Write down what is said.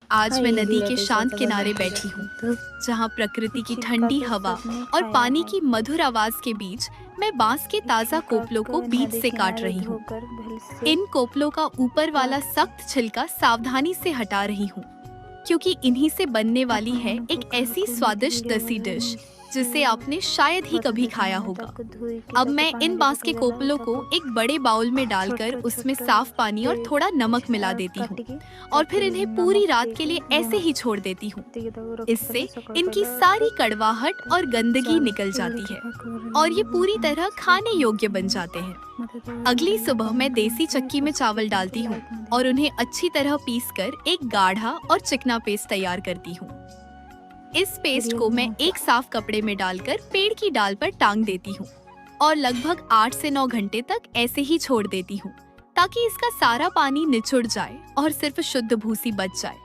आज मैं हाय नदी के रिलेटिव्स शांत आता बघा किनारे बैठी हूँ, तुझ्यात जहाँ प्रकृति की शिक्का ठंडी को हवा सबने और खाया पानी है। की मधुर आवाज के बीच मैं बांस के ताजा कोपलों शिक्का को को बीच नदी से काट किनारे रही हूँ। धोकर भल से इन कोपलों का ऊपर वाला काट कर सख्त छिलका सावधानी से हटा रही हूँ, क्योंकि इन्हीं से बनने वाली है पकाने को एक काहा ऐसी को स्वादिष्ट देसी डिश निखिल जिसे आपने शायद ही कभी बरंडे खाया जमाने होगा। ताको धोई के अब ताके मैं पानी इन लेके बांस के जाला कोपलों को ताको एक बड़े बाउल में डालकर छोटा उसमें छोटा साफ पानी और पे थोड़ा नमक मिला देती हूँ काट के और ताके फिर इन्हें पूरी नमक रात दे के के लिए ऐसे लूण ही छोड़ देती हूँ। दे के ताको रख देला इससे सकाळ इनकी पहिला सारी कड़वाहट और गंदगी चार निकल जाती है शिळ्या और ये करून पूरी तरह खाने योग्य बन जाते हैं। अगली सुबह मैं देसी चक्की में चावल डालती हूँ और उन्हें अच्छी तरह पीसकर एक गाढ़ा और चिकना पेस्ट तैयार करती हूँ। इस पेस्ट को मैं एक साफ कपड़े में डालकर पेड़ की डाल पर टांग देती हूँ और लगभग 8 से 9 घंटे तक ऐसे ही छोड़ देती हूँ, ताकि इसका सारा पानी निचुड़ जाए और सिर्फ शुद्ध भूसी बच जाए।